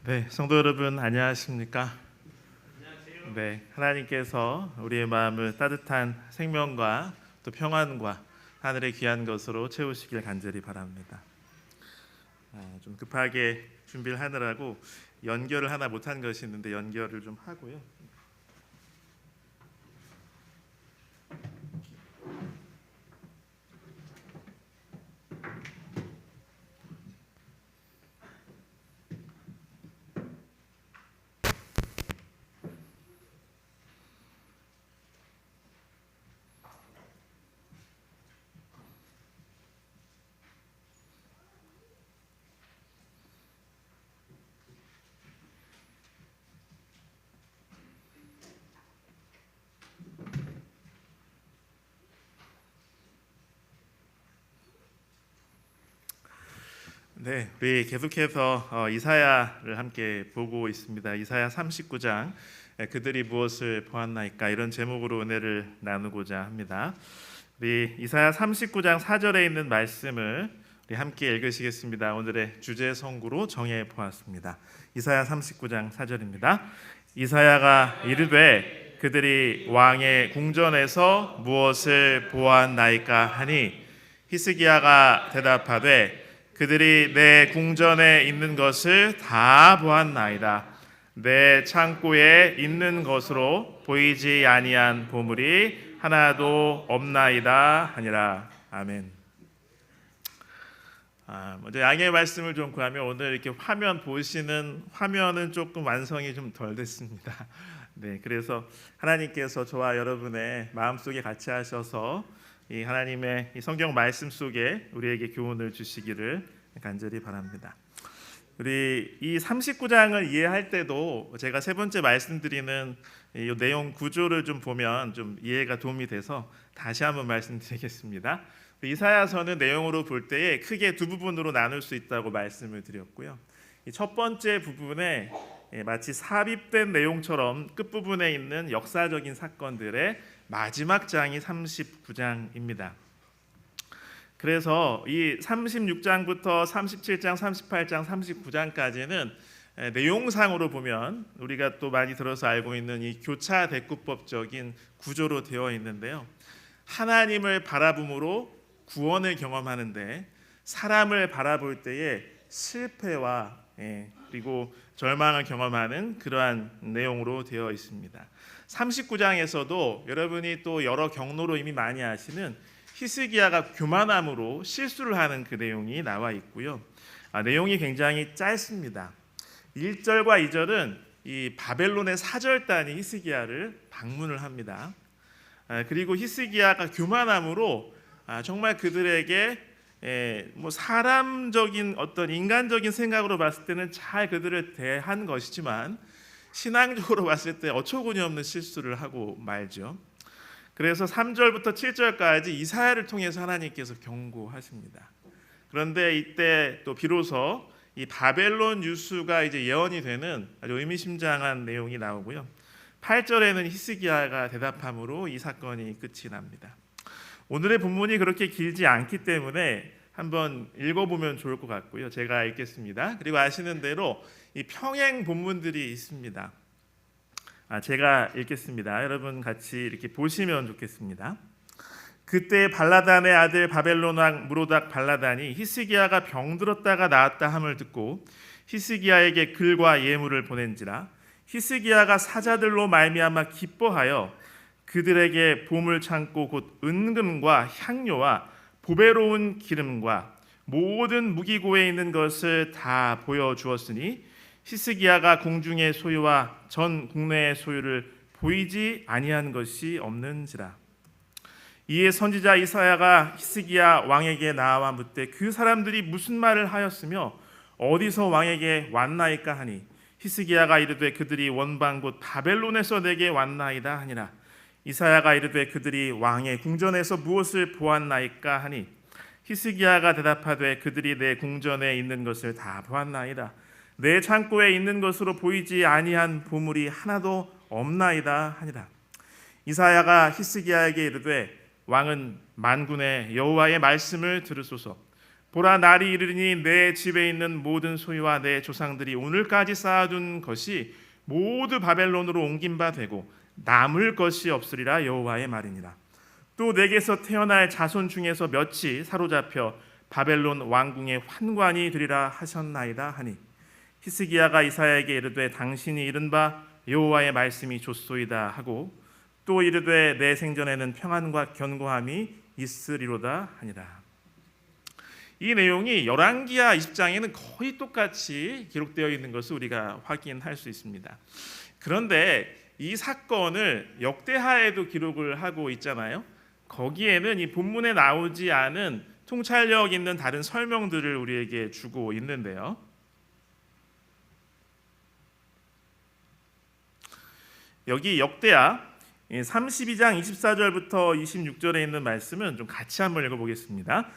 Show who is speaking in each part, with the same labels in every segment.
Speaker 1: 네, 성도 여러분 안녕하십니까? 네, 하나님께서 우리의 마음을 따뜻한 생명과 또 평안과 하늘의 귀한 것으로 채우시길 간절히 바랍니다. 좀 급하게 준비를 하느라고 연결을 하나 못한 것이 있는데 연결을 좀 하고요. 네, 우리 계속해서 이사야를 함께 보고 있습니다. 이사야 39장 그들이 무엇을 보았나이까 이런 제목으로 은혜를 나누고자 합니다. 우리 이사야 39장 4절에 있는 말씀을 우리 함께 읽으시겠습니다. 오늘의 주제 성구로 정해 보았습니다. 이사야 39장 4절입니다. 이사야가 이르되 그들이 왕의 궁전에서 무엇을 보았나이까 하니 히스기야가 대답하되 그들이 내 궁전에 있는 것을 다 보았나이다. 내 창고에 있는 것으로 보이지 아니한 보물이 하나도 없나이다 하니라. 아멘. 먼저 양해의 말씀을 좀 구하며 오늘 이렇게 화면 보시는 화면은 조금 완성이 좀 덜 됐습니다. 네, 그래서 하나님께서 저와 여러분의 마음속에 같이 하셔서 이 하나님의 이 성경 말씀 속에 우리에게 교훈을 주시기를 간절히 바랍니다. 우리 이 39장을 이해할 때도 제가 세 번째 말씀드리는 이 내용 구조를 좀 보면 좀 이해가 도움이 돼서 다시 한번 말씀드리겠습니다. 이사야서는 내용으로 볼 때에 크게 두 부분으로 나눌 수 있다고 말씀을 드렸고요. 이 첫 번째 부분에 마치 삽입된 내용처럼 끝부분에 있는 역사적인 사건들의 마지막 장이 39장입니다. 그래서 이 36장부터 37장, 38장, 39장까지는 내용상으로 보면 우리가 또 많이 들어서 알고 있는 이 교차 대꾸법적인 구조로 되어 있는데요. 하나님을 바라봄으로 구원을 경험하는데 사람을 바라볼 때에 실패와 그리고 절망을 경험하는 그러한 내용으로 되어 있습니다. 39장에서도 여러분이 또 여러 경로로 이미 많이 아시는 히스기야가 교만함으로 실수를 하는 그 내용이 나와 있고요. 내용이 굉장히 짧습니다. 1절과 2절은 이 바벨론의 사절단이 히스기야를 방문을 합니다. 그리고 히스기야가 교만함으로 정말 그들에게 뭐 사람적인 어떤 인간적인 생각으로 봤을 때는 잘 그들을 대한 것이지만 신앙적으로 봤을 때 어처구니 없는 실수를 하고 말죠. 그래서 3절부터 7절까지 이사야를 통해서 하나님께서 경고하십니다. 그런데 이때 또 비로소 이 바벨론 유수가 이제 예언이 되는 아주 의미심장한 내용이 나오고요. 8절에는 히스기야가 대답함으로 이 사건이 끝이 납니다. 오늘의 본문이 그렇게 길지 않기 때문에 한번 읽어보면 좋을 것 같고요. 제가 읽겠습니다. 그리고 아시는 대로 이 평행 본문들이 있습니다. 제가 읽겠습니다. 여러분 같이 이렇게 보시면 좋겠습니다. 그때 발라단의 아들 바벨론 왕 무로닥 발라단이 히스기야가 병들었다가 나았다 함을 듣고 히스기야에게 글과 예물을 보낸지라. 히스기야가 사자들로 말미암아 기뻐하여 그들에게 보물 창고 곧 은금과 향료와 보배로운 기름과 모든 무기고에 있는 것을 다 보여주었으니 히스기야가 공중의 소유와 전 국내의 소유를 보이지 아니한 것이 없는지라. 이에 선지자 이사야가 히스기야 왕에게 나와 묻되 그 사람들이 무슨 말을 하였으며 어디서 왕에게 왔나이까 하니 히스기야가 이르되 그들이 원방 곧 바벨론에서 내게 왔나이다 하니라. 이사야가 이르되 그들이 왕의 궁전에서 무엇을 보았나이까 하니 히스기야가 대답하되 그들이 내 궁전에 있는 것을 다 보았나이다. 내 창고에 있는 것으로 보이지 아니한 보물이 하나도 없나이다 하니라. 이사야가 히스기야에게 이르되 왕은 만군의 여호와의 말씀을 들으소서. 보라, 날이 이르리니 내 집에 있는 모든 소유와 내 조상들이 오늘까지 쌓아둔 것이 모두 바벨론으로 옮긴 바 되고 남을 것이 없으리라 여호와의 말이니라. 또 내게서 태어날 자손 중에서 몇이 사로잡혀 바벨론 왕궁의 환관이 되리라 하셨나이다 하니 히스기야가 이사야에게 이르되 당신이 이른 바 여호와의 말씀이 좋소이다 하고 또 이르되 내 생전에는 평안과 견고함이 있으리로다 하니라. 이 내용이 열왕기하 20장에는 거의 똑같이 기록되어 있는 것을 우리가 확인할 수 있습니다. 그런데 이 사건을 역대하에도 기록을 하고 있잖아요. 거기에는 이 본문에 나오지 않은 통찰력 있는 다른 설명들을 우리에게 주고 있는데요. 여기 역대하 32장 24절부터 26절에 있는 말씀은 좀 같이 한번 읽어보겠습니다.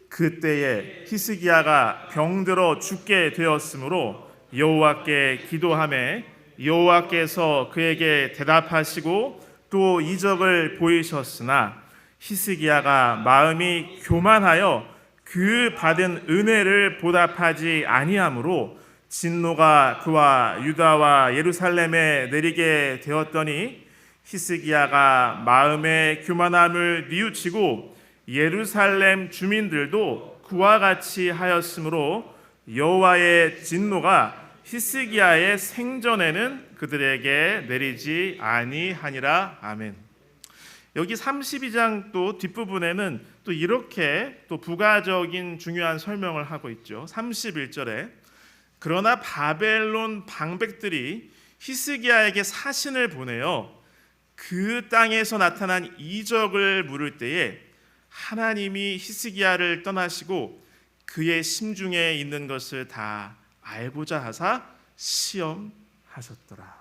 Speaker 1: 그때에 히스기야가 병들어 죽게 되었으므로 여호와께 기도하매 여호와께서 그에게 대답하시고 또 이적을 보이셨으나 히스기야가 마음이 교만하여 그 받은 은혜를 보답하지 아니하므로 진노가 그와 유다와 예루살렘에 내리게 되었더니 히스기야가 마음의 교만함을 뉘우치고 예루살렘 주민들도 그와 같이 하였으므로 여호와의 진노가 히스기야의 생전에는 그들에게 내리지 아니하니라. 아멘. 여기 32장 또 뒷부분에는 또 이렇게 또 부가적인 중요한 설명을 하고 있죠. 31절에 그러나 바벨론 방백들이 히스기야에게 사신을 보내어 그 땅에서 나타난 이적을 물을 때에 하나님이 히스기야를 떠나시고 그의 심중에 있는 것을 다 알고자 하사 시험하셨더라.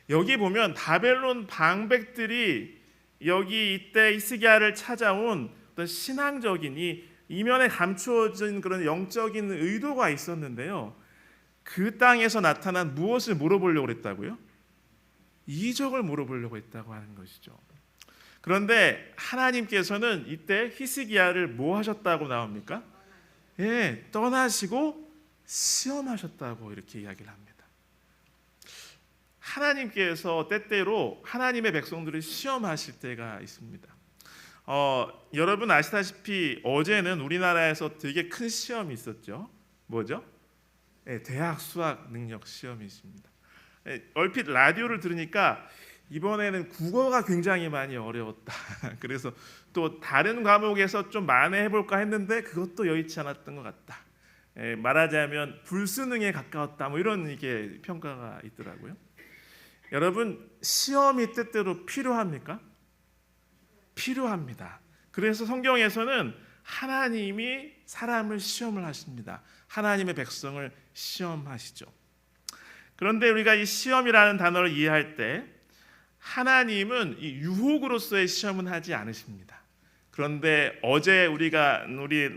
Speaker 1: 여기 보면 바벨론 방백들이 여기 이때 히스기야를 찾아온 어떤 신앙적인 이 이면에 감추어진 그런 영적인 의도가 있었는데요. 그 땅에서 나타난 무엇을 물어보려고 했다고요? 이적을 물어보려고 했다고 하는 것이죠. 그런데 하나님께서는 이때 히스기야를 뭐 하셨다고 나옵니까? 떠나시고 시험하셨다고 이렇게 이야기를 합니다. 하나님께서 때때로 하나님의 백성들을 시험하실 때가 있습니다. 여러분 아시다시피 어제는 우리나라에서 되게 큰 시험이 있었죠. 뭐죠? 대학 수학 능력 시험이 있습니다. 얼핏 라디오를 들으니까 이번에는 국어가 굉장히 많이 어려웠다. 그래서 또 다른 과목에서 좀 만회해볼까 했는데 그것도 여의치 않았던 것 같다. 말하자면 불수능에 가까웠다. 뭐 이런 이게 평가가 있더라고요. 여러분 시험이 때때로 필요합니까? 필요합니다. 그래서 성경에서는 하나님이 사람을 시험을 하십니다. 하나님의 백성을 시험하시죠. 그런데 우리가 이 시험이라는 단어를 이해할 때 하나님은 이 유혹으로서의 시험은 하지 않으십니다. 그런데 어제 우리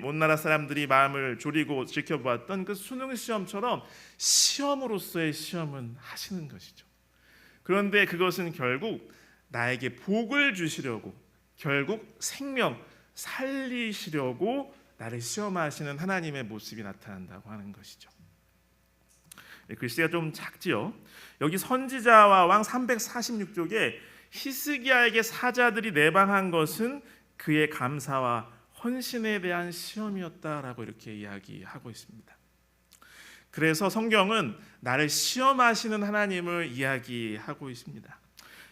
Speaker 1: 온 나라 사람들이 마음을 졸이고 지켜보았던 그 수능 시험처럼 시험으로서의 시험은 하시는 것이죠. 그런데 그것은 결국 나에게 복을 주시려고 결국 생명 살리시려고 나를 시험하시는 하나님의 모습이 나타난다고 하는 것이죠. 글씨가 좀 작지요. 여기 선지자와 왕 346쪽에 히스기야에게 사자들이 내방한 것은 그의 감사와 헌신에 대한 시험이었다라고 이렇게 이야기하고 있습니다. 그래서 성경은 나를 시험하시는 하나님을 이야기하고 있습니다.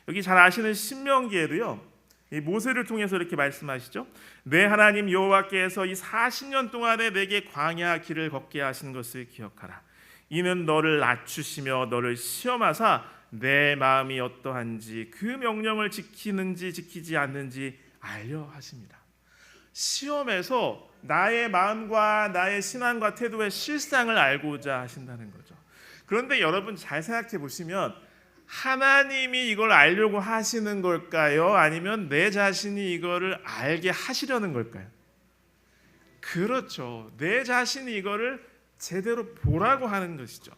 Speaker 1: 여기 잘 아시는 신명기에도요. 이 모세를 통해서 이렇게 말씀하시죠. 내 하나님 여호와께서 이 40년 동안에 내게 광야 길을 걷게 하신 것을 기억하라. 이는 너를 낮추시며 너를 시험하사 내 마음이 어떠한지 그 명령을 지키는지 지키지 않는지 알려 하십니다. 시험에서 나의 마음과 나의 신앙과 태도의 실상을 알고자 하신다는 거죠. 그런데 여러분 잘 생각해 보시면 하나님이 이걸 알려고 하시는 걸까요? 아니면 내 자신이 이거를 알게 하시려는 걸까요? 그렇죠. 내 자신이 이거를 제대로 보라고 하는 것이죠.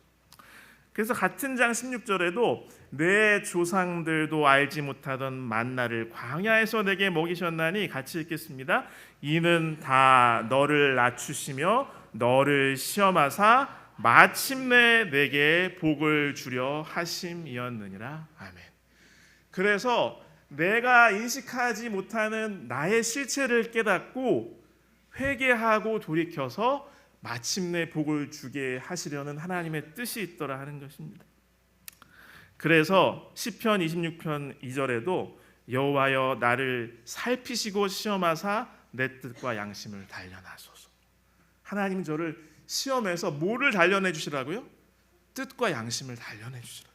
Speaker 1: 그래서 같은 장 16절에도 내 조상들도 알지 못하던 만나를 광야에서 내게 먹이셨나니, 같이 읽겠습니다. 이는 다 너를 낮추시며 너를 시험하사 마침내 내게 복을 주려 하심이었느니라. 아멘. 그래서 내가 인식하지 못하는 나의 실체를 깨닫고 회개하고 돌이켜서 마침내 복을 주게 하시려는 하나님의 뜻이 있더라 하는 것입니다. 그래서 시편 26편 2절에도 여호와여 나를 살피시고 시험하사 내 뜻과 양심을 단련하소서. 하나님 저를 시험해서 뭐를 단련해 주시라고요? 뜻과 양심을 단련해 주시라.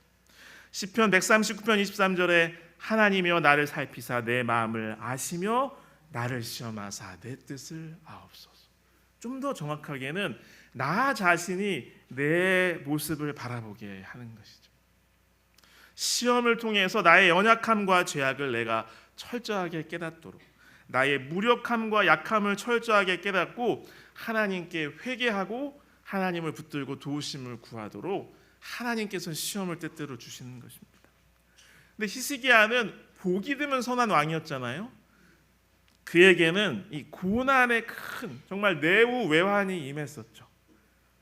Speaker 1: 시편 139편 23절에 하나님이여 나를 살피사 내 마음을 아시며 나를 시험하사 내 뜻을 아옵소서. 좀 더 정확하게는 나 자신이 내 모습을 바라보게 하는 것이죠. 시험을 통해서 나의 연약함과 죄악을 내가 철저하게 깨닫도록, 나의 무력함과 약함을 철저하게 깨닫고 하나님께 회개하고 하나님을 붙들고 도우심을 구하도록 하나님께서 시험을 때때로 주시는 것입니다. 근데 히스기야는 복이 드문 선한 왕이었잖아요. 그에게는 이 고난의 큰 정말 내후 외환이 임했었죠.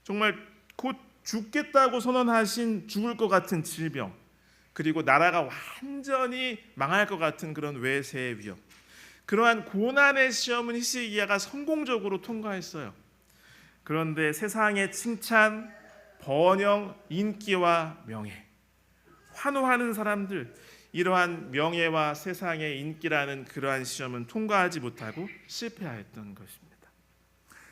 Speaker 1: 정말 곧 죽겠다고 선언하신 죽을 것 같은 질병, 그리고 나라가 완전히 망할 것 같은 그런 외세의 위협, 그러한 고난의 시험은 히스기야가 성공적으로 통과했어요. 그런데 세상의 칭찬, 번영, 인기와 명예, 환호하는 사람들, 이러한 명예와 세상의 인기라는 그러한 시험은 통과하지 못하고 실패하였던 것입니다.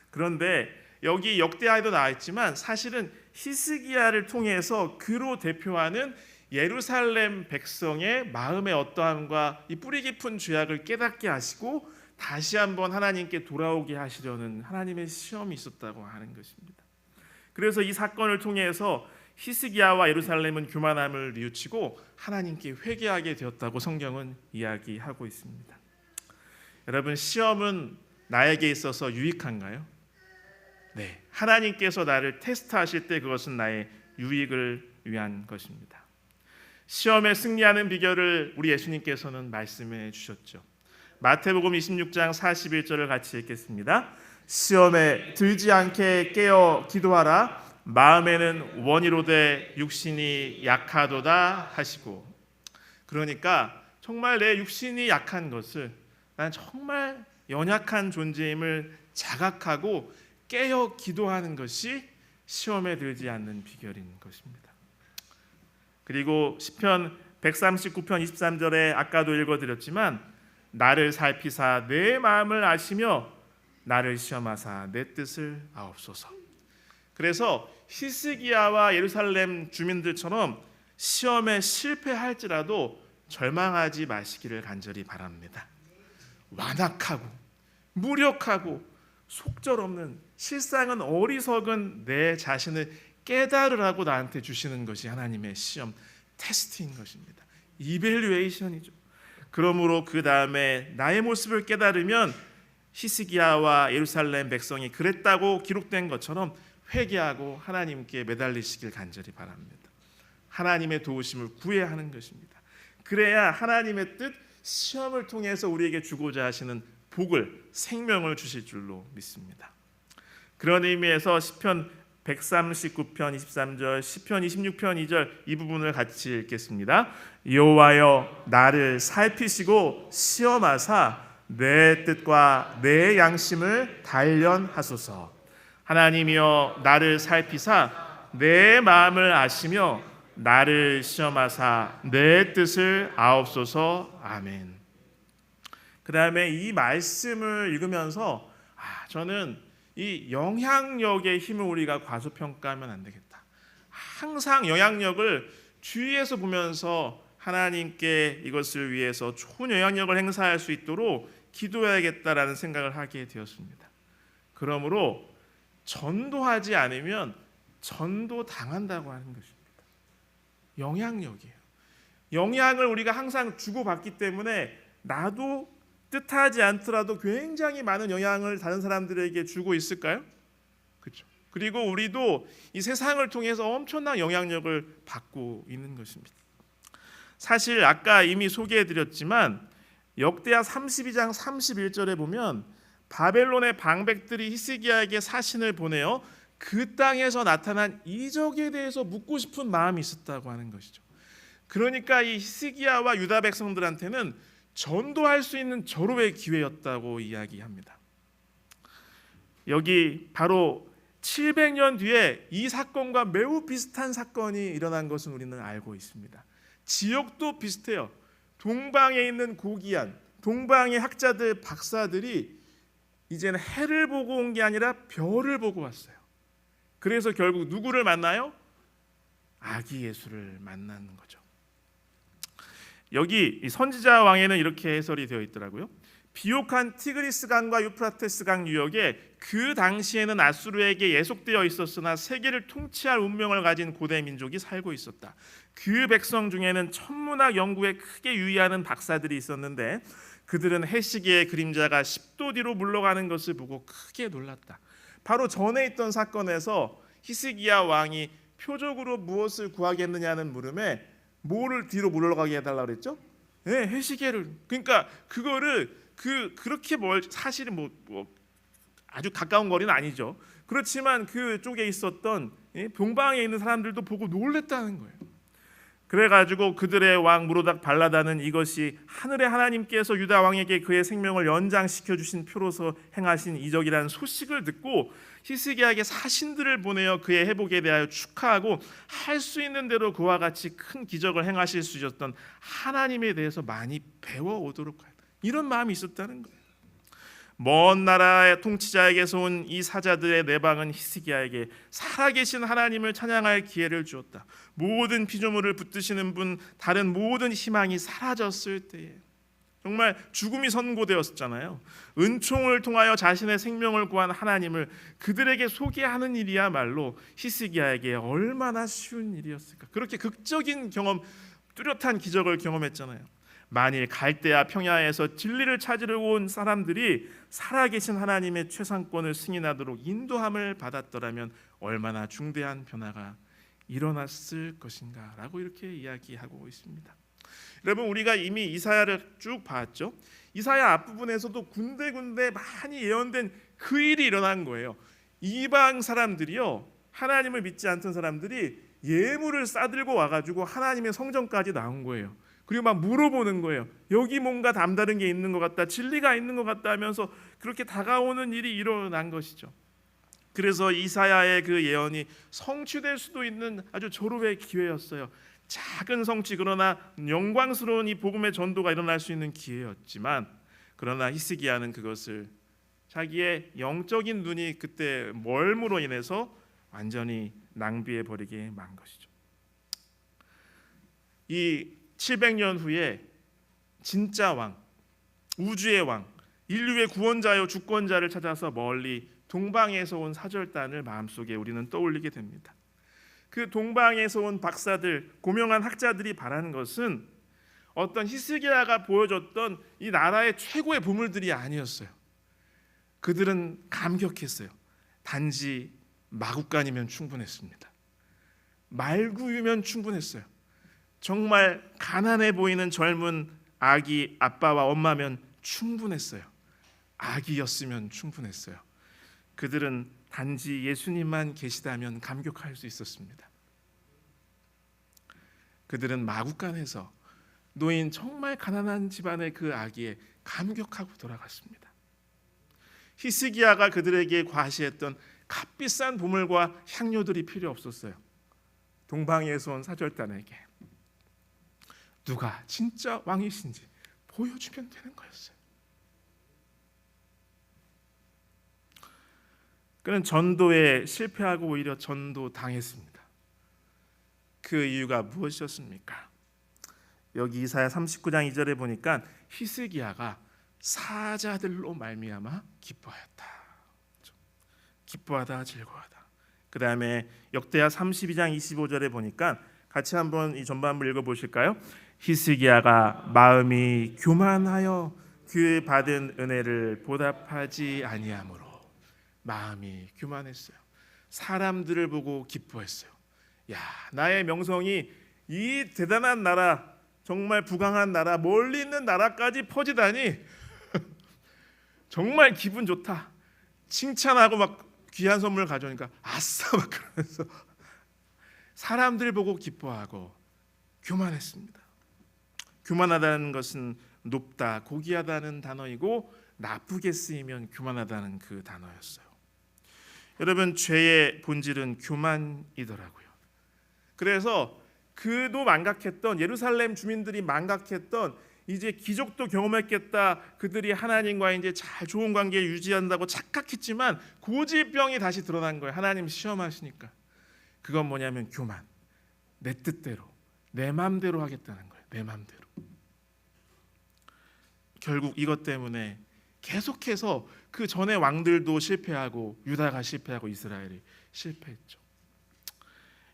Speaker 1: 그런데 여기 역대하에도 나와 있지만 사실은 히스기야를 통해서 그로 대표하는 예루살렘 백성의 마음의 어떠함과 이 뿌리 깊은 죄악을 깨닫게 하시고 다시 한번 하나님께 돌아오게 하시려는 하나님의 시험이 있었다고 하는 것입니다. 그래서 이 사건을 통해서 히스기야와 예루살렘은 교만함을 뉘우치고 하나님께 회개하게 되었다고 성경은 이야기하고 있습니다. 여러분, 시험은 나에게 있어서 유익한가요? 네, 하나님께서 나를 테스트하실 때 그것은 나의 유익을 위한 것입니다. 시험에 승리하는 비결을 우리 예수님께서는 말씀해 주셨죠. 마태복음 26장 41절을 같이 읽겠습니다. 시험에 들지 않게 깨어 기도하라. 마음에는 원이로되 육신이 약하도다 하시고. 그러니까 정말 내 육신이 약한 것을, 난 정말 연약한 존재임을 자각하고 깨어 기도하는 것이 시험에 들지 않는 비결인 것입니다. 그리고 시편 139편 23절에 아까도 읽어드렸지만 나를 살피사 내 마음을 아시며 나를 시험하사 내 뜻을 아옵소서. 그래서 히스기야와 예루살렘 주민들처럼 시험에 실패할지라도 절망하지 마시기를 간절히 바랍니다. 완악하고 무력하고 속절없는, 실상은 어리석은 내 자신을 깨달으라고 나한테 주시는 것이 하나님의 시험, 테스트인 것입니다. 이밸류에이션이죠. 그러므로 그 다음에 나의 모습을 깨달으면 히스기야와 예루살렘 백성이 그랬다고 기록된 것처럼 회개하고 하나님께 매달리시길 간절히 바랍니다. 하나님의 도우심을 구해야 하는 것입니다. 그래야 하나님의 뜻, 시험을 통해서 우리에게 주고자 하시는 복을, 생명을 주실 줄로 믿습니다. 그런 의미에서 시편 139편 23절, 시편 26편 2절 이 부분을 같이 읽겠습니다. 여호와여 나를 살피시고 시험하사 내 뜻과 내 양심을 단련하소서. 하나님이여 나를 살피사 내 마음을 아시며 나를 시험하사 내 뜻을 아옵소서. 아멘. 그 다음에 이 말씀을 읽으면서 저는 이 영향력의 힘을 우리가 과소평가하면 안 되겠다. 항상 영향력을 주위에서 보면서 하나님께 이것을 위해서 좋은 영향력을 행사할 수 있도록 기도해야겠다라는 생각을 하게 되었습니다. 그러므로 전도하지 않으면 전도당한다고 하는 것입니다. 영향력이에요. 영향을 우리가 항상 주고받기 때문에 나도 뜻하지 않더라도 굉장히 많은 영향을 다른 사람들에게 주고 있을까요? 그렇죠. 그리고 우리도 이 세상을 통해서 엄청난 영향력을 받고 있는 것입니다. 사실 아까 이미 소개해드렸지만 역대하 32장 31절에 보면 바벨론의 방백들이 히스기야에게 사신을 보내어 그 땅에서 나타난 이적에 대해서 묻고 싶은 마음이 있었다고 하는 것이죠. 그러니까 이 히스기야와 유다 백성들한테는 전도할 수 있는 절호의 기회였다고 이야기합니다. 여기 바로 700년 뒤에 이 사건과 매우 비슷한 사건이 일어난 것은 우리는 알고 있습니다. 지역도 비슷해요. 동방에 있는 고기한 동방의 학자들 박사들이 이제는 해를 보고 온 게 아니라 별을 보고 왔어요. 그래서 결국 누구를 만나요? 아기 예수를 만나는 거죠. 여기 선지자 왕에는 이렇게 해설이 되어 있더라고요. 비옥한 티그리스 강과 유프라테스 강 유역에 그 당시에는 아수르에게 예속되어 있었으나 세계를 통치할 운명을 가진 고대 민족이 살고 있었다. 그 백성 중에는 천문학 연구에 크게 유의하는 박사들이 있었는데 그들은 해시계의 그림자가 10도 뒤로 물러가는 것을 보고 크게 놀랐다. 바로 전에 있던 사건에서 히스기야 왕이 표적으로 무엇을 구하겠느냐는 물음에 뭐를 뒤로 물러가게 해달라고 그랬죠? 네, 해시계를. 그러니까 그거를 그렇게 사실은 아주 가까운 거리는 아니죠. 그렇지만 그쪽에 있었던 동방에 있는 사람들도 보고 놀랬다는 거예요. 그래가지고 그들의 왕 무로닥 발라다는 이것이 하늘의 하나님께서 유다 왕에게 그의 생명을 연장시켜 주신 표로서 행하신 이적이라는 소식을 듣고 히스기야에게 사신들을 보내어 그의 회복에 대하여 축하하고 할 수 있는 대로 그와 같이 큰 기적을 행하실 수 있었던 하나님에 대해서 많이 배워오도록 하여 이런 마음이 있었다는 거예요. 먼 나라의 통치자에게서 온 이 사자들의 내방은 히스기야에게 살아계신 하나님을 찬양할 기회를 주었다. 모든 피조물을 붙드시는 분, 다른 모든 희망이 사라졌을 때에 정말 죽음이 선고되었잖아요. 은총을 통하여 자신의 생명을 구한 하나님을 그들에게 소개하는 일이야말로 히스기야에게 얼마나 쉬운 일이었을까. 그렇게 극적인 경험, 뚜렷한 기적을 경험했잖아요. 만일 갈대아 평야에서 진리를 찾으러 온 사람들이 살아계신 하나님의 최상권을 승인하도록 인도함을 받았더라면 얼마나 중대한 변화가 일어났을 것인가라고 이렇게 이야기하고 있습니다. 여러분, 우리가 이미 이사야를 쭉 봤죠. 이사야 앞부분에서도 군데군데 많이 예언된 그 일이 일어난 거예요. 이방 사람들이요, 하나님을 믿지 않던 사람들이 예물을 싸들고 와가지고 하나님의 성전까지 나온 거예요. 그리고 막 물어보는 거예요. 여기 뭔가 남다른 게 있는 것 같다, 진리가 있는 것 같다 하면서 그렇게 다가오는 일이 일어난 것이죠. 그래서 이사야의 그 예언이 성취될 수도 있는 아주 절호의 기회였어요. 작은 성취, 그러나 영광스러운 이 복음의 전도가 일어날 수 있는 기회였지만, 그러나 히스기야는 그것을 자기의 영적인 눈이 그때 멀므로 인해서 완전히 낭비해 버리게 만 것이죠. 이 700년 후에 진짜 왕, 우주의 왕, 인류의 구원자요 주권자를 찾아서 멀리 동방에서 온 사절단을 마음속에 우리는 떠올리게 됩니다. 그 동방에서 온 박사들, 고명한 학자들이 바라는 것은 어떤 히스기야가 보여줬던 이 나라의 최고의 보물들이 아니었어요. 그들은 감격했어요. 단지 마구간이면 충분했습니다. 말구유면 충분했어요. 정말 가난해 보이는 젊은 아기 아빠와 엄마면 충분했어요. 아기였으면 충분했어요. 그들은 단지 예수님만 계시다면 감격할 수 있었습니다. 그들은 마구간에서 노인 정말 가난한 집안의 그 아기에 감격하고 돌아갔습니다. 히스기야가 그들에게 과시했던 값비싼 보물과 향료들이 필요 없었어요. 동방에서 온 사절단에게 누가 진짜 왕이신지 보여주면 되는 거였어요. 그는 전도에 실패하고 오히려 전도당했습니다. 그 이유가 무엇이었습니까? 여기 이사야 39장 2절에 보니까 히스기야가 사자들로 말미암아 기뻐하였다. 기뻐하다, 즐거워하다. 그 다음에 역대하 32장 25절에 보니까 같이 한번 이 전반부 읽어보실까요? 히스기야가 마음이 교만하여 그 받은 은혜를 보답하지 아니하므로. 마음이 교만했어요. 사람들을 보고 기뻐했어요. 야, 나의 명성이 이 대단한 나라, 정말 부강한 나라, 멀리 있는 나라까지 퍼지다니 정말 기분 좋다. 칭찬하고 막 귀한 선물 가져오니까 아싸 막 그러면서 사람들 보고 기뻐하고 교만했습니다. 교만하다는 것은 높다, 고귀하다는 단어이고 나쁘게 쓰이면 교만하다는 그 단어였어요. 여러분, 죄의 본질은 교만이더라고요. 그래서 그도 망각했던 예루살렘 주민들이 망각했던 이제 기적도 경험했겠다, 그들이 하나님과 이제 잘 좋은 관계 유지한다고 착각했지만 고질병이 다시 드러난 거예요. 하나님 시험하시니까. 그건 뭐냐면 교만. 내 뜻대로, 내 마음대로 하겠다는 거예요. 내 마음대로. 결국 이것 때문에 계속해서 그 전에 왕들도 실패하고 유다가 실패하고 이스라엘이 실패했죠.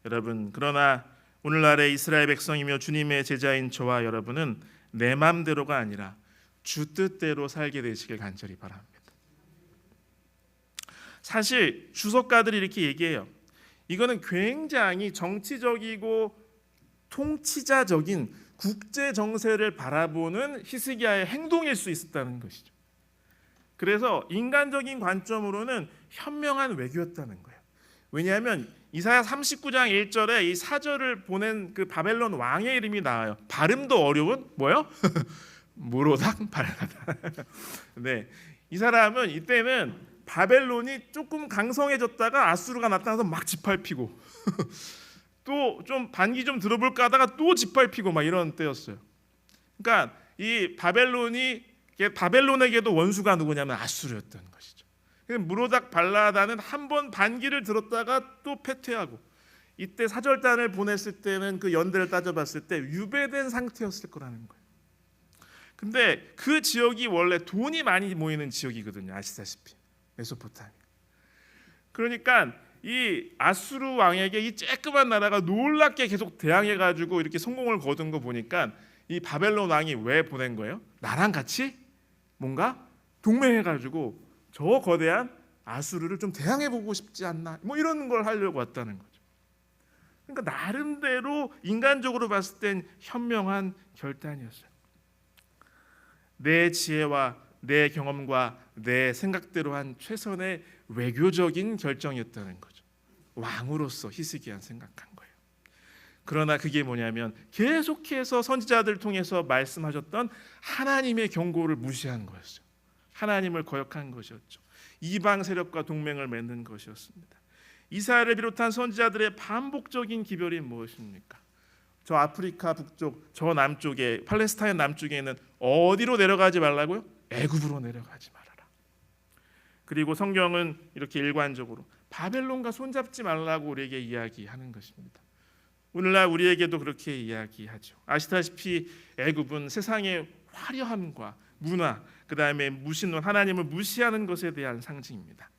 Speaker 1: 여러분, 그러나 오늘날의 이스라엘 백성이며 주님의 제자인 저와 여러분은 내 마음대로가 아니라 주 뜻대로 살게 되시길 간절히 바랍니다. 사실 주석가들이 이렇게 얘기해요. 이거는 굉장히 정치적이고 통치자적인 국제 정세를 바라보는 히스기야의 행동일 수 있었다는 것이죠. 그래서 인간적인 관점으로는 현명한 외교였다는 거예요. 왜냐하면 이사야 39장 1절에 이 사절을 보낸 그 바벨론 왕의 이름이 나와요. 발음도 어려운 뭐요? 무로닥 발라다. 네, 이 사람은 이때는 바벨론이 조금 강성해졌다가 아수르가 나타나서 막 짓밟히고 또 좀 반기 좀 들어볼까 하다가 또 짓밟히고 막 이런 때였어요. 그러니까 이 바벨론에게도 원수가 누구냐면 아수르였던 것이죠. 무로닥 발라다는 한 번 반기를 들었다가 또 패퇴하고, 이때 사절단을 보냈을 때는 그 연대를 따져봤을 때 유배된 상태였을 거라는 거예요. 근데 그 지역이 원래 돈이 많이 모이는 지역이거든요. 아시다시피 메소포타미아. 그러니까 이 아수르 왕에게 이 쬐끄만 나라가 놀랍게 계속 대항해가지고 이렇게 성공을 거둔 거 보니까 이 바벨론 왕이 왜 보낸 거예요? 나랑 같이 뭔가 동맹해가지고 저 거대한 아수르를 좀 대항해보고 싶지 않나, 뭐 이런 걸 하려고 왔다는 거죠. 그러니까 나름대로 인간적으로 봤을 땐 현명한 결단이었어요. 내 지혜와 내 경험과 내 생각대로 한 최선의 외교적인 결정이었다는 거죠. 왕으로서 히스기야는 생각한 거예요. 그러나 그게 뭐냐면 계속해서 선지자들 통해서 말씀하셨던 하나님의 경고를 무시한 거였어요. 하나님을 거역한 것이었죠. 이방 세력과 동맹을 맺는 것이었습니다. 이스라엘을 비롯한 선지자들의 반복적인 기별이 무엇입니까? 저 아프리카 북쪽, 저 남쪽에, 팔레스타인 남쪽에 있는 어디로 내려가지 말라고요? 애굽으로 내려가지 말아라. 그리고 성경은 이렇게 일관적으로 바벨론과 손잡지 말라고 우리에게 이야기하는 것입니다. 오늘날 우리에게도 그렇게 이야기하죠. 아시다시피 애굽은 세상의 화려함과 문화, 그 다음에 무신론, 하나님을 무시하는 것에 대한 상징입니다.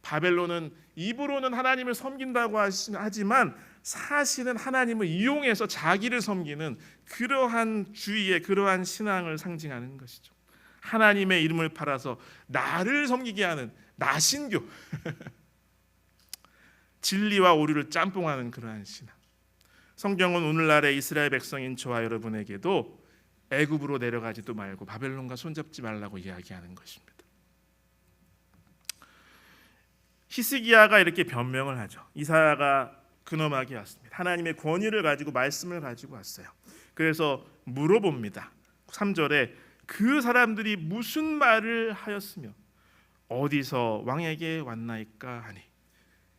Speaker 1: 바벨론은 입으로는 하나님을 섬긴다고 하지만 사실은 하나님을 이용해서 자기를 섬기는 그러한 주의의 그러한 신앙을 상징하는 것이죠. 하나님의 이름을 팔아서 나를 섬기게 하는 나신교, 진리와 오류를 짬뽕하는 그러한 신앙. 성경은 오늘날의 이스라엘 백성인 저와 여러분에게도 애굽으로 내려가지도 말고 바벨론과 손잡지 말라고 이야기하는 것입니다. 히스기야가 이렇게 변명을 하죠. 이사야가 근엄하게 왔습니다. 하나님의 권위를 가지고 말씀을 가지고 왔어요. 그래서 물어봅니다. 3절에 그 사람들이 무슨 말을 하였으며 어디서 왕에게 왔나이까 하니,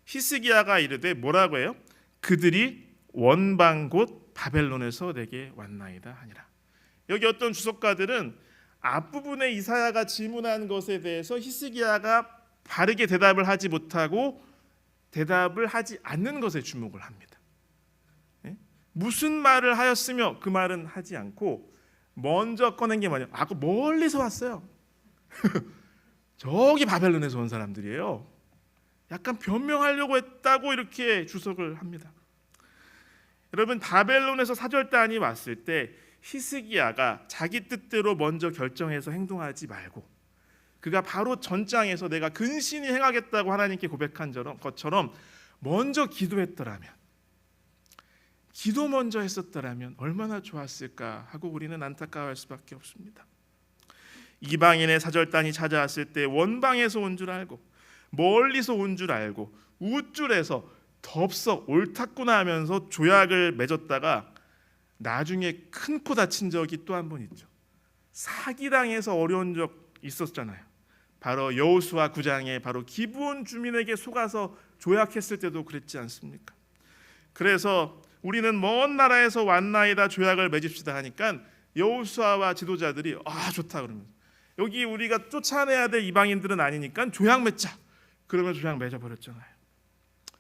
Speaker 1: 히스기야가 이르되 뭐라고 해요? 그들이 원방 곧 바벨론에서 내게 왔나이다 하니라. 여기 어떤 주석가들은 앞부분에 이사야가 질문한 것에 대해서 히스기야가 바르게 대답을 하지 못하고 대답을 하지 않는 것에 주목을 합니다. 무슨 말을 하였으며 그 말은 하지 않고 먼저 꺼낸 게 뭐냐? 그 멀리서 왔어요. 저기 바벨론에서 온 사람들이에요. 약간 변명하려고 했다고 이렇게 주석을 합니다. 여러분, 바벨론에서 사절단이 왔을 때 히스기야가 자기 뜻대로 먼저 결정해서 행동하지 말고 그가 바로 전장에서 내가 근신히 행하겠다고 하나님께 고백한 것처럼 먼저 기도했더라면, 기도 먼저 했었더라면 얼마나 좋았을까 하고 우리는 안타까워할 수밖에 없습니다. 이방인의 사절단이 찾아왔을 때 원방에서 온 줄 알고 멀리서 온 줄 알고 우쭐해서 덥석 옳았구나 하면서 조약을 맺었다가 나중에 큰 코 다친 적이 또 한 번 있죠. 사기당해서 어려운 적 있었잖아요. 바로 여호수아 9장에 바로 기브온 주민에게 속아서 조약했을 때도 그랬지 않습니까? 그래서 우리는 먼 나라에서 왔나이다 조약을 맺읍시다 하니까 여호수아와 지도자들이 좋다 그러면서 여기 우리가 쫓아내야 될 이방인들은 아니니까 조약 맺자. 그러면 조약 맺어버렸잖아요.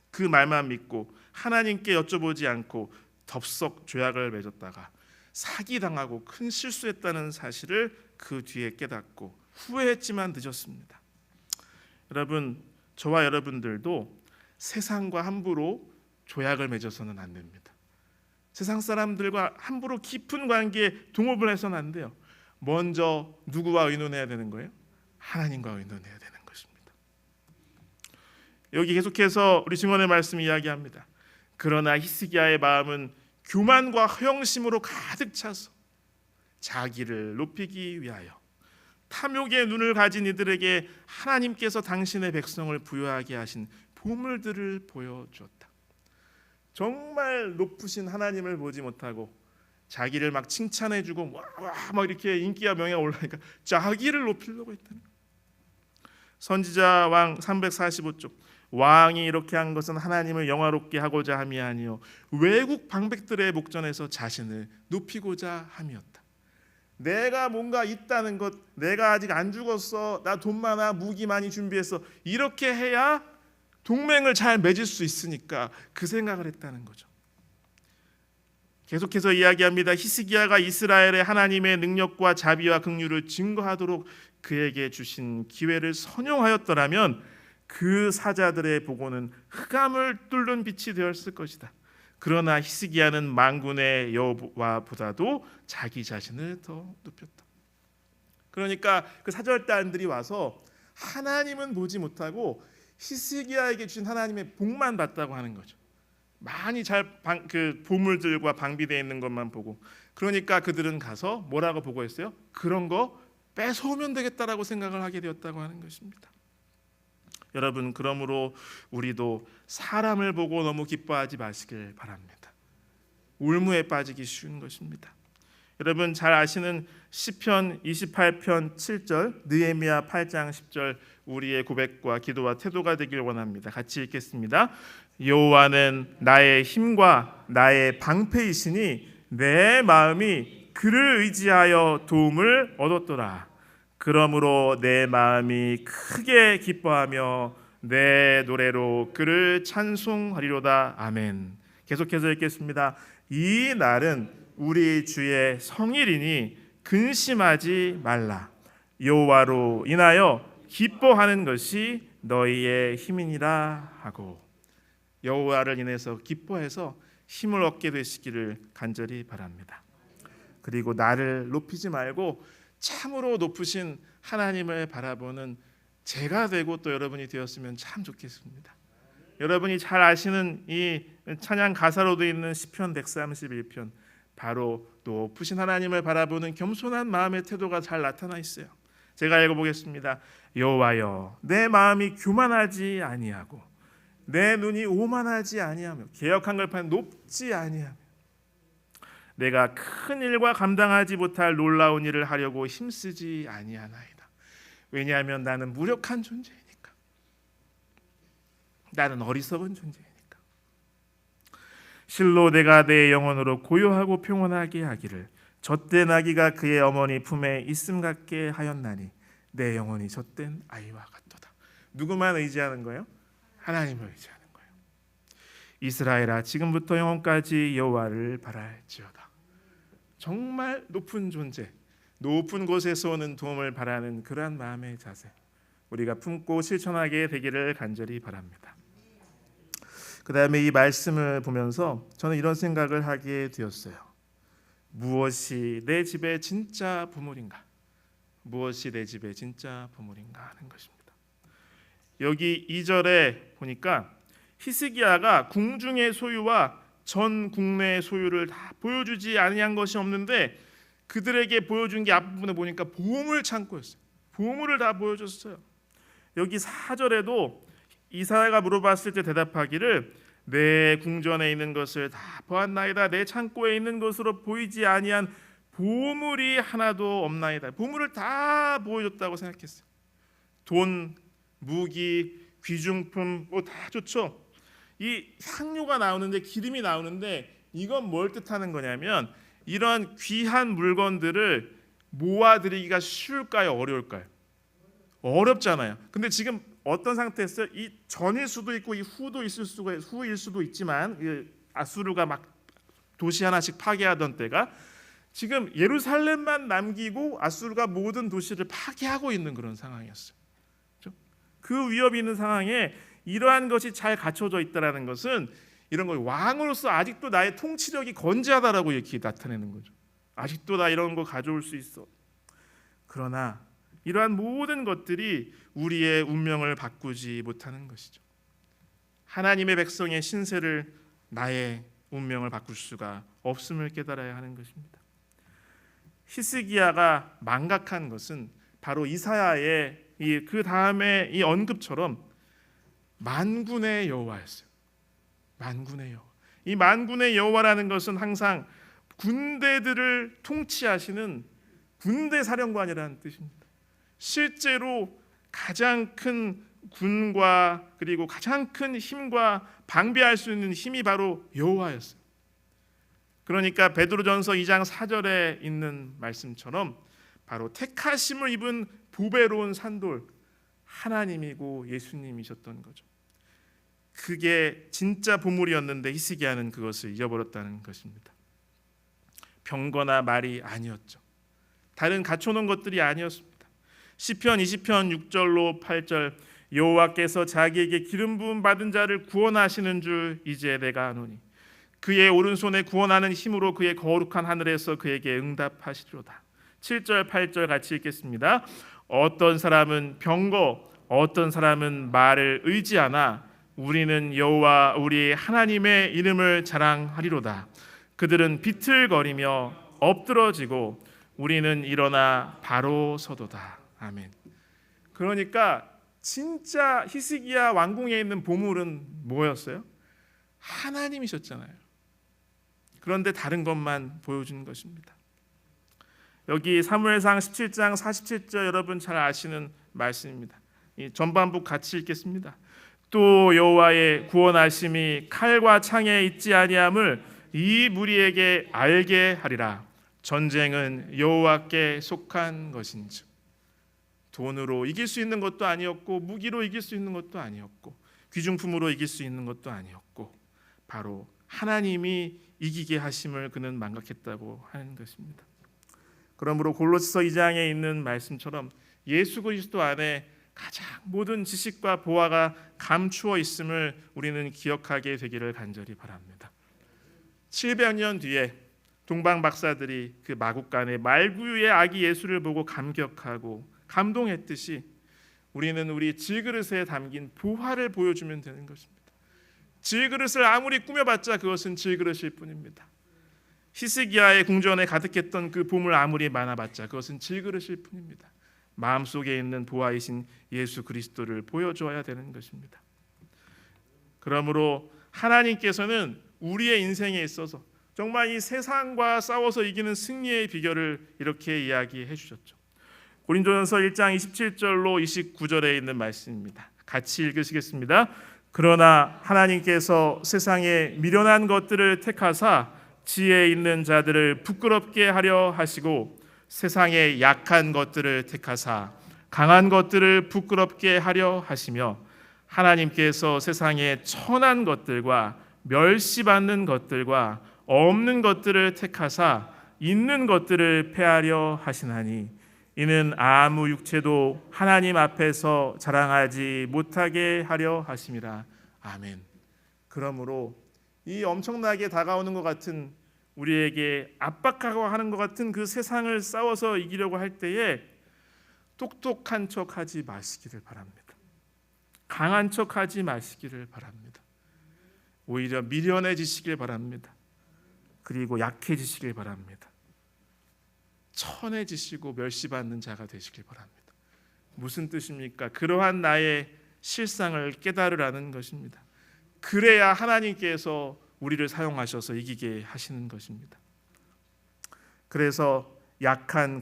Speaker 1: 그 말만 믿고 하나님께 여쭤보지 않고 덥석 조약을 맺었다가 사기당하고 큰 실수했다는 사실을 그 뒤에 깨닫고 후회했지만 늦었습니다. 여러분, 저와 여러분들도 세상과 함부로 조약을 맺어서는 안 됩니다. 세상 사람들과 함부로 깊은 관계에 동업을 해서는 안 돼요. 먼저 누구와 의논해야 되는 거예요? 하나님과 의논해야 되는 것입니다. 여기 계속해서 우리 증언의 말씀이 이야기합니다. 그러나 히스기야의 마음은 교만과 허영심으로 가득 차서 자기를 높이기 위하여 탐욕의 눈을 가진 이들에게 하나님께서 당신의 백성을 부유하게 하신 보물들을 보여주었다. 정말 높으신 하나님을 보지 못하고 자기를 막 칭찬해주고 막 이렇게 인기와 명예가 올라니까 자기를 높이려고 했다는 거예요. 선지자 왕 345쪽 왕이 이렇게 한 것은 하나님을 영화롭게 하고자 함이 아니요 외국 방백들의 목전에서 자신을 높이고자 함이었다. 내가 뭔가 있다는 것, 내가 아직 안 죽었어, 나 돈 많아, 무기 많이 준비했어, 이렇게 해야 동맹을 잘 맺을 수 있으니까 그 생각을 했다는 거죠. 계속해서 이야기합니다. 히스기야가 이스라엘의 하나님의 능력과 자비와 긍휼을 증거하도록 그에게 주신 기회를 선용하였더라면 그 사자들의 보고는 흑암을 뚫는 빛이 되었을 것이다. 그러나 히스기야는 만군의 여호와보다도 자기 자신을 더 높였다. 그러니까 그 사절단들이 와서 하나님은 보지 못하고 히스기야에게 주신 하나님의 복만 봤다고 하는 거죠. 많이 그 보물들과 방비되어 있는 것만 보고, 그러니까 그들은 가서 뭐라고 보고했어요? 그런 거 뺏어오면 되겠다라고 생각을 하게 되었다고 하는 것입니다. 여러분, 그러므로 우리도 사람을 보고 너무 기뻐하지 마시길 바랍니다. 울무에 빠지기 쉬운 것입니다. 여러분 잘 아시는 시편 28편 7절, 느헤미야 8장 10절 우리의 고백과 기도와 태도가 되길 원합니다. 같이 읽겠습니다. 여호와는 나의 힘과 나의 방패이시니 내 마음이 그를 의지하여 도움을 얻었더라. 그러므로 내 마음이 크게 기뻐하며 내 노래로 그를 찬송하리로다. 아멘. 계속해서 읽겠습니다. 이 날은 우리 주의 성일이니 근심하지 말라. 여호와로 인하여 기뻐하는 것이 너희의 힘이니라 하고, 여호와를 인해서 기뻐해서 힘을 얻게 되시기를 간절히 바랍니다. 그리고 나를 높이지 말고 참으로 높으신 하나님을 바라보는 제가 되고 또 여러분이 되었으면 참 좋겠습니다. 여러분이 잘 아시는 이 찬양 가사로도 있는 시편 131편, 바로 높으신 하나님을 바라보는 겸손한 마음의 태도가 잘 나타나 있어요. 제가 읽어보겠습니다. 여호와여, 내 마음이 교만하지 아니하고 내 눈이 오만하지 아니하며, 개역 한글판 높지 아니하며, 내가 큰 일과 감당하지 못할 놀라운 일을 하려고 힘쓰지 아니하나이다. 왜냐하면 나는 무력한 존재이니까, 나는 어리석은 존재이니까. 실로 내가 내 영혼으로 고요하고 평온하게 하기를 젖된 아기가 그의 어머니 품에 있음 같게 하였나니 내 영혼이 젖된 아이와 같도다. 누구만 의지하는 거예요? 하나님을 의지하는 거예요. 이스라엘아, 지금부터 영원까지 여호와를 바랄지어다. 정말 높은 존재, 높은 곳에서 오는 도움을 바라는 그러한 마음의 자세, 우리가 품고 실천하게 되기를 간절히 바랍니다. 그 다음에 이 말씀을 보면서 저는 이런 생각을 하게 되었어요. 무엇이 내 집의 진짜 보물인가? 무엇이 내 집의 진짜 보물인가 하는 것입니다. 여기 2절에 보니까 히스기야가 궁중의 소유와 전 국내의 소유를 다 보여주지 아니한 것이 없는데 그들에게 보여준 게 앞부분에 보니까 보물 창고였어요. 보물을 다 보여줬어요. 여기 4절에도 이사야가 물어봤을 때 대답하기를 내 궁전에 있는 것을 다 보았나이다. 내 창고에 있는 것으로 보이지 아니한 보물이 하나도 없나이다. 보물을 다 보여줬다고 생각했어요. 돈, 무기, 귀중품 뭐 다 좋죠. 이 향료가 나오는데 기름이 나오는데 이건 뭘 뜻하는 거냐면 이런 귀한 물건들을 모아들이기가 쉬울까요? 어려울까요? 어렵잖아요. 근데 지금 어떤 상태였어요? 이 전일 수도 있고 이 후일 수도 있지만 아수르가 막 도시 하나씩 파괴하던 때가 지금 예루살렘만 남기고 아수르가 모든 도시를 파괴하고 있는 그런 상황이었어요. 그렇죠? 그 위협이 있는 상황에 이러한 것이 잘 갖춰져 있다라는 것은 이런 거 왕으로서 아직도 나의 통치력이 건재하다라고 이렇게 나타내는 거죠. 아직도 나 이런 거 가져올 수 있어. 그러나 이러한 모든 것들이 우리의 운명을 바꾸지 못하는 것이죠. 하나님의 백성의 신세를 나의 운명을 바꿀 수가 없음을 깨달아야 하는 것입니다. 히스기야가 망각한 것은 바로 이사야의 그 다음에 이 언급처럼 만군의 여호와였어요. 만군의 여호와. 이 만군의 여호와라는 것은 항상 군대들을 통치하시는 군대 사령관이라는 뜻입니다. 실제로 가장 큰 군과 그리고 가장 큰 힘과 방비할 수 있는 힘이 바로 여호와였어요. 그러니까 베드로전서 2장 4절에 있는 말씀처럼 바로 택하심을 입은 보배로운 산돌 하나님이고 예수님이셨던 거죠. 그게 진짜 보물이었는데 히스기야는 그것을 잃어버렸다는 것입니다. 병거나 말이 아니었죠. 다른 갖춰놓은 것들이 아니었습니다. 시편 20편 6절로 8절 여호와께서 자기에게 기름 부음 받은 자를 구원하시는 줄 이제 내가 아노니 그의 오른손에 구원하는 힘으로 그의 거룩한 하늘에서 그에게 응답하시리로다. 7절 8절 같이 읽겠습니다. 어떤 사람은 병거 어떤 사람은 말을 의지하나 우리는 여호와 우리 하나님의 이름을 자랑하리로다. 그들은 비틀거리며 엎드러지고 우리는 일어나 바로 서도다. 아멘. 그러니까 진짜 히스기야 왕궁에 있는 보물은 뭐였어요? 하나님이셨잖아요. 그런데 다른 것만 보여준 것입니다. 여기 사무엘상 17장 47절 여러분 잘 아시는 말씀입니다. 이 전반부 같이 읽겠습니다. 또 여호와의 구원하심이 칼과 창에 있지 아니함을 이 무리에게 알게 하리라. 전쟁은 여호와께 속한 것인지. 돈으로 이길 수 있는 것도 아니었고 무기로 이길 수 있는 것도 아니었고 귀중품으로 이길 수 있는 것도 아니었고 바로 하나님이 이기게 하심을 그는 망각했다고 하는 것입니다. 그러므로 골로새서 2장에 있는 말씀처럼 예수 그리스도 안에 가장 모든 지식과 보화가 감추어 있음을 우리는 기억하게 되기를 간절히 바랍니다. 700년 뒤에 동방 박사들이 그 마국간의 말구유의 아기 예수를 보고 감격하고 감동했듯이 우리는 우리 질그릇에 담긴 보화를 보여주면 되는 것입니다. 질그릇을 아무리 꾸며봤자 그것은 질그릇일 뿐입니다. 히스기야의 궁전에 가득했던 그 보물 아무리 많아봤자 그것은 질그릇일 뿐입니다. 마음속에 있는 보화이신 예수 그리스도를 보여줘야 되는 것입니다. 그러므로 하나님께서는 우리의 인생에 있어서 정말 이 세상과 싸워서 이기는 승리의 비결을 이렇게 이야기해 주셨죠. 고린도전서 1장 27절로 29절에 있는 말씀입니다. 같이 읽으시겠습니다. 그러나 하나님께서 세상에 미련한 것들을 택하사 지혜 있는 자들을 부끄럽게 하려 하시고 세상에 약한 것들을 택하사 강한 것들을 부끄럽게 하려 하시며 하나님께서 세상에 천한 것들과 멸시받는 것들과 없는 것들을 택하사 있는 것들을 폐하려 하시나니 이는 아무 육체도 하나님 앞에서 자랑하지 못하게 하려 하심이라. 아멘. 그러므로 이 엄청나게 다가오는 것 같은 우리에게 압박하고 하는 것 같은 그 세상을 싸워서 이기려고 할 때에 똑똑한 척하지 마시기를 바랍니다. 강한 척하지 마시기를 바랍니다. 오히려 미련해지시길 바랍니다. 그리고 약해지시길 바랍니다. 천해지시고 멸시받는 자가 되시길 바랍니다. 무슨 뜻입니까? 그러한 나의 실상을 깨달으라는 것입니다. 그래야 하나님께서 우리를 사용하셔서 이기게 하시는 것입니다. 그래서 약한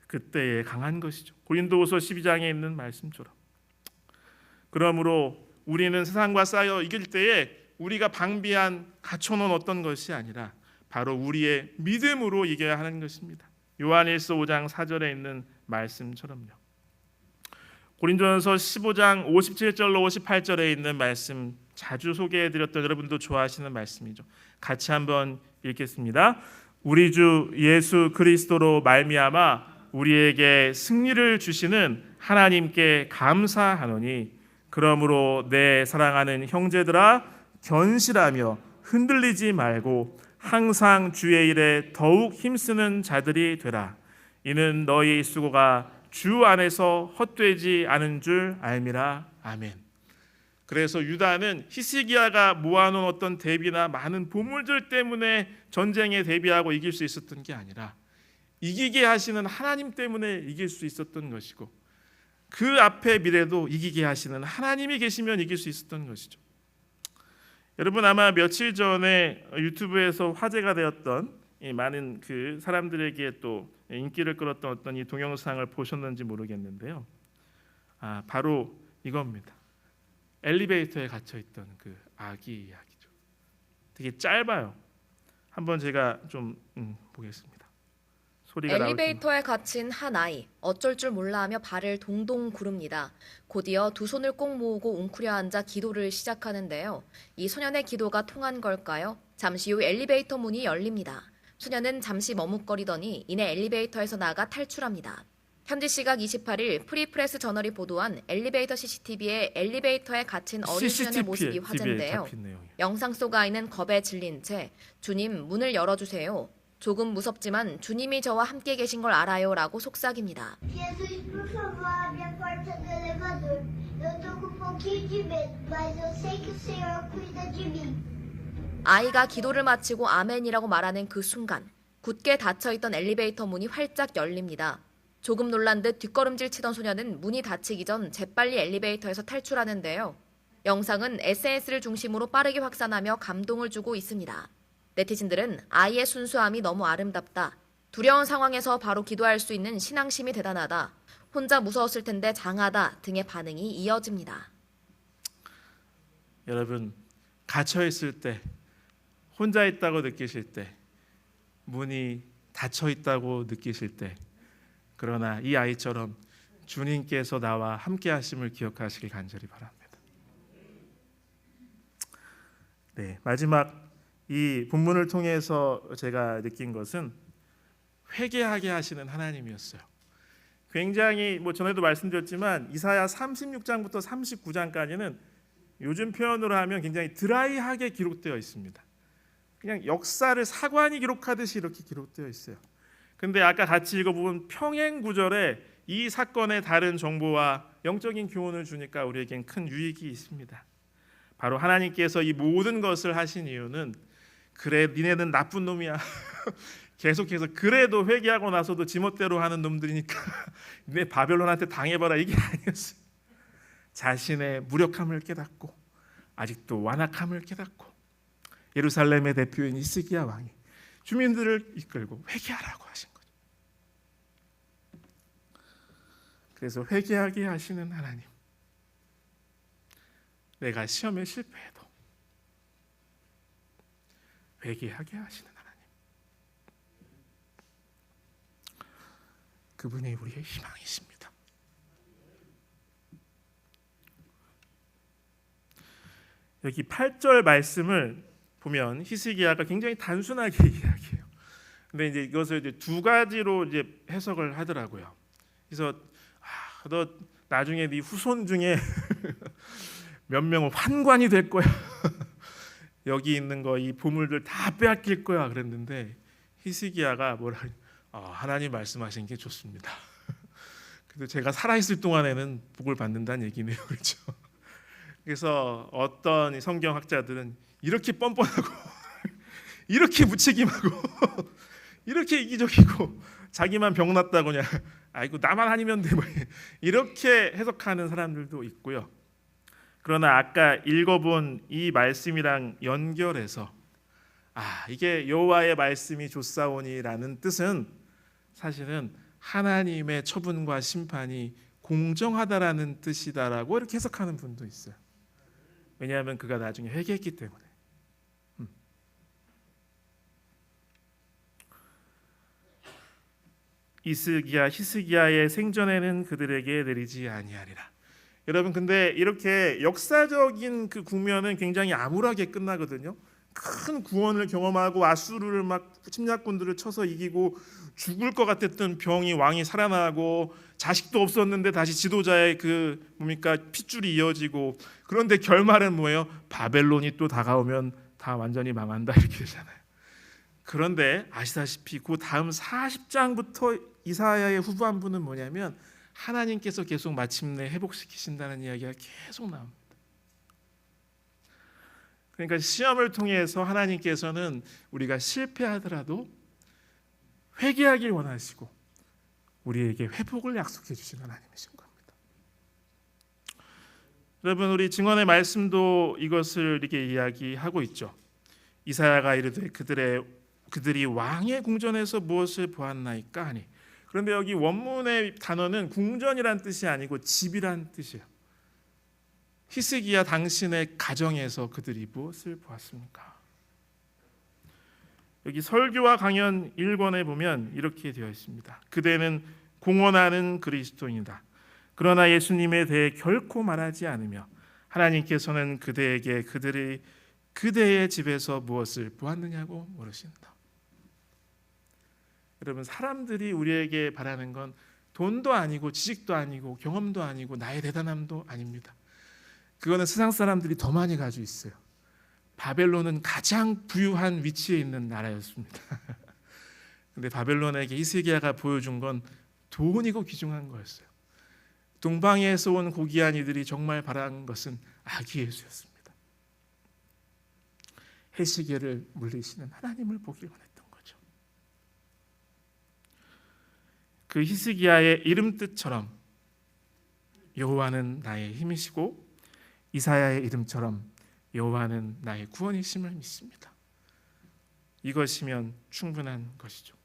Speaker 1: 그때에 강한 것이죠. 고린도후서 12장에 있는 말씀처럼. 그러므로 우리는 세상과 싸워 이길 때에 우리가 방비한 갖춰놓은 어떤 것이 아니라 바로 우리의 믿음으로 이겨야 하는 것입니다. 요한일서 5장 4절에 있는 말씀처럼요. 고린도전서 15장 57절로 58절에 있는 말씀 자주 소개해드렸던 여러분도 좋아하시는 말씀이죠. 같이 한번 읽겠습니다. 우리 주 예수 그리스도로 말미암아 우리에게 승리를 주시는 하나님께 감사하노니 그러므로 내 사랑하는 형제들아 견실하며 흔들리지 말고 항상 주의 일에 더욱 힘쓰는 자들이 되라. 이는 너희 수고가 주 안에서 헛되지 않은 줄 알미라. 아멘. 그래서 유다는 히스기야가 모아놓은 어떤 대비나 많은 보물들 때문에 전쟁에 대비하고 이길 수 있었던 게 아니라 이기게 하시는 하나님 때문에 이길 수 있었던 것이고 그 앞에 미래도 이기게 하시는 하나님이 계시면 이길 수 있었던 것이죠. 여러분 아마 며칠 전에 유튜브에서 화제가 되었던 이 많은 그 사람들에게 또 인기를 끌었던 어떤 이 동영상을 보셨는지 모르겠는데요. 바로 이겁니다. 엘리베이터에 갇혀 있던 그 아기 이야기죠. 되게 짧아요. 한번 제가 좀 보겠습니다. 소리가
Speaker 2: 엘리베이터에 갇힌 한 아이, 어쩔 줄 몰라하며 발을 동동 구릅니다. 곧이어 두 손을 꼭 모으고 웅크려 앉아 기도를 시작하는데요. 이 소년의 기도가 통한 걸까요? 잠시 후 엘리베이터 문이 열립니다. 소년은 잠시 머뭇거리더니 이내 엘리베이터에서 나가 탈출합니다. 현지 시각 28일 프리프레스 저널이 보도한 엘리베이터 CCTV에 엘리베이터에 갇힌 어린 소년의 모습이 화제인데요. 영상 속 아이는 겁에 질린 채 주님 문을 열어주세요. 조금 무섭지만 주님이 저와 함께 계신 걸 알아요 라고 속삭입니다.
Speaker 3: Jesus, por favor, abre a porta do elevador. Eu tô com um pouquinho de medo, mas eu sei que o Senhor cuida de mim.
Speaker 2: 아이가 기도를 마치고 아멘이라고 말하는 그 순간 굳게 닫혀있던 엘리베이터 문이 활짝 열립니다. 조금 놀란 듯 뒷걸음질 치던 소년은 문이 닫히기 전 재빨리 엘리베이터에서 탈출하는데요. 영상은 SNS를 중심으로 빠르게 확산하며 감동을 주고 있습니다. 네티즌들은 아이의 순수함이 너무 아름답다. 두려운 상황에서 바로 기도할 수 있는 신앙심이 대단하다. 혼자 무서웠을 텐데 장하다 등의 반응이 이어집니다.
Speaker 1: 여러분 갇혀 있을 때 혼자 있다고 느끼실 때 문이 닫혀 있다고 느끼실 때 그러나 이 아이처럼 주님께서 나와 함께 하심을 기억하시길 간절히 바랍니다. 네, 마지막 이 본문을 통해서 제가 느낀 것은 회개하게 하시는 하나님이었어요. 굉장히 전에도 말씀드렸지만 이사야 36장부터 39장까지는 요즘 표현으로 하면 굉장히 드라이하게 기록되어 있습니다. 그냥 역사를 사관이 기록하듯이 이렇게 기록되어 있어요. 근데 아까 같이 읽어본 평행 구절에 이 사건의 다른 정보와 영적인 교훈을 주니까 우리에겐 큰 유익이 있습니다. 바로 하나님께서 이 모든 것을 하신 이유는 그래 니네는 나쁜 놈이야. 계속해서 그래도 회개하고 나서도 지멋대로 하는 놈들이니까 내 바벨론한테 당해봐라 이게 아니었어요. 자신의 무력함을 깨닫고 아직도 완악함을 깨닫고 예루살렘의 대표인 히스기야 왕이 주민들을 이끌고 회개하라고 하신 거죠. 그래서 회개하게 하시는 하나님, 내가 시험에 실패해도 회개하게 하시는 하나님, 그분이 우리의 희망이십니다. 여기 8절 말씀을 보면 히스기야가 굉장히 단순하게 이야기해요. 근데 이제 이것을 이제 두 가지로 이제 해석을 하더라고요. 그래서 너 나중에 네 후손 중에 몇 명은 환관이 될 거야. 여기 있는 거 이 보물들 다 빼앗길 거야 그랬는데 히스기야가 하나님 말씀하신 게 좋습니다. 그래도 제가 살아있을 동안에는 복을 받는다는 얘기네요. 그렇죠? 그래서 어떤 성경학자들은 이렇게 뻔뻔하고 이렇게 무책임하고 이렇게 이기적이고 자기만 병났다고 그냥 아이고 나만 아니면 돼 뭐 이렇게 해석하는 사람들도 있고요. 그러나 아까 읽어본 이 말씀이랑 연결해서 이게 여호와의 말씀이 좋사오니라는 뜻은 사실은 하나님의 처분과 심판이 공정하다라는 뜻이다라고 이렇게 해석하는 분도 있어요. 왜냐하면 그가 나중에 회개했기 때문에. 히스기야의 생전에는 그들에게 내리지 아니하리라. 여러분 근데 이렇게 역사적인 그 국면은 굉장히 암울하게 끝나거든요. 큰 구원을 경험하고 아수르를 막 침략군들을 쳐서 이기고 죽을 것 같았던 병이 왕이 살아나고 자식도 없었는데 다시 지도자의 그 뭡니까 핏줄이 이어지고 그런데 결말은 뭐예요? 바벨론이 또 다가오면 다 완전히 망한다 이렇게 되잖아요. 그런데 아시다시피 그 다음 40장부터 이사야의 후반부는 뭐냐면 하나님께서 계속 마침내 회복시키신다는 이야기가 계속 나옵니다. 그러니까 시험을 통해서 하나님께서는 우리가 실패하더라도 회개하길 원하시고 우리에게 회복을 약속해 주신 하나님이신 겁니다. 여러분 우리 증언의 말씀도 이것을 이렇게 이야기하고 있죠. 이사야가 이르되 그들이 왕의 궁전에서 무엇을 보았나이까 하니. 그런데 여기 원문의 단어는 궁전이란 뜻이 아니고 집이란 뜻이에요. 히스기야 당신의 가정에서 그들이 무엇을 보았습니까? 여기 설교와 강연 1권에 보면 이렇게 되어 있습니다. 그대는 공언하는 그리스도인이다. 그러나 예수님에 대해 결코 말하지 않으며 하나님께서는 그대에게 그대의 집에서 무엇을 보았느냐고 물으신다. 여러분 사람들이 우리에게 바라는 건 돈도 아니고 지식도 아니고 경험도 아니고 나의 대단함도 아닙니다. 그거는 세상 사람들이 더 많이 가지고 있어요. 바벨론은 가장 부유한 위치에 있는 나라였습니다. 근데 바벨론에게 히스기야가 보여준 건 돈이고 귀중한 거였어요. 동방에서 온 고귀한 이들이 정말 바라는 것은 아기 예수였습니다. 히스기야를 물리시는 하나님을 보길 원했던 거죠. 그 히스기야의 이름 뜻처럼 여호와는 나의 힘이시고 이사야의 이름처럼 여호와는 나의 구원이심을 믿습니다. 이것이면 충분한 것이죠.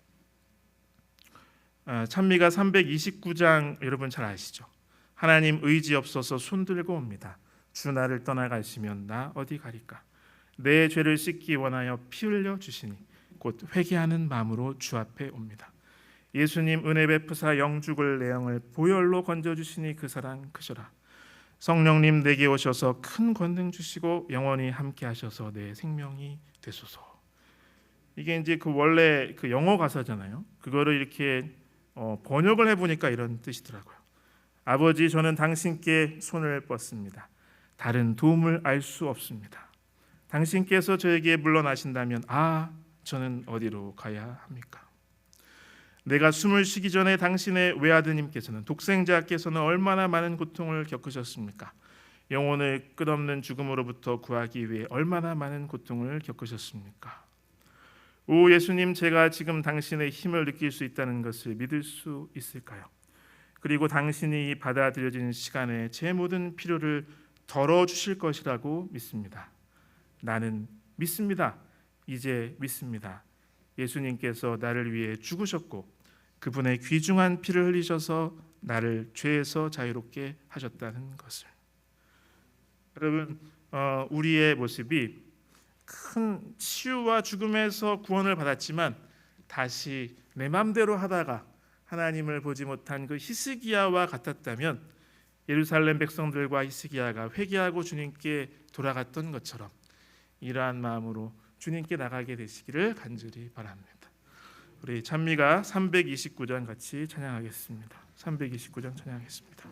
Speaker 1: 찬미가 329장 여러분 잘 아시죠? 하나님 의지 없어서 손들고 옵니다. 주 나를 떠나가시면 나 어디 가리까? 내 죄를 씻기 원하여 피 흘려 주시니 곧 회개하는 마음으로 주 앞에 옵니다. 예수님 은혜 베푸사 영죽을 내 영을 보혈로 건져 주시니 그 사랑 크셔라. 성령님 내게 오셔서 큰 권능 주시고 영원히 함께 하셔서 내 생명이 되소서. 이게 이제 그 원래 그 영어 가사잖아요. 그거를 이렇게 번역을 해보니까 이런 뜻이더라고요. 아버지 저는 당신께 손을 뻗습니다. 다른 도움을 알 수 없습니다. 당신께서 저에게 물러나신다면 저는 어디로 가야 합니까? 내가 숨을 쉬기 전에 당신의 외아드님께서는 독생자께서는 얼마나 많은 고통을 겪으셨습니까? 영혼을 끝없는 죽음으로부터 구하기 위해 얼마나 많은 고통을 겪으셨습니까? 오 예수님, 제가 지금 당신의 힘을 느낄 수 있다는 것을 믿을 수 있을까요? 그리고 당신이 받아들여지는 시간에 제 모든 필요를 덜어주실 것이라고 믿습니다. 나는 믿습니다. 이제 믿습니다. 예수님께서 나를 위해 죽으셨고 그분의 귀중한 피를 흘리셔서 나를 죄에서 자유롭게 하셨다는 것을. 여러분 우리의 모습이 큰 치유와 죽음에서 구원을 받았지만 다시 내 마음대로 하다가 하나님을 보지 못한 그 히스기야와 같았다면 예루살렘 백성들과 히스기야가 회개하고 주님께 돌아갔던 것처럼 이러한 마음으로 주님께 나가게 되시기를 간절히 바랍니다. 우리 찬미가 329장 같이 찬양하겠습니다. 329장 찬양하겠습니다.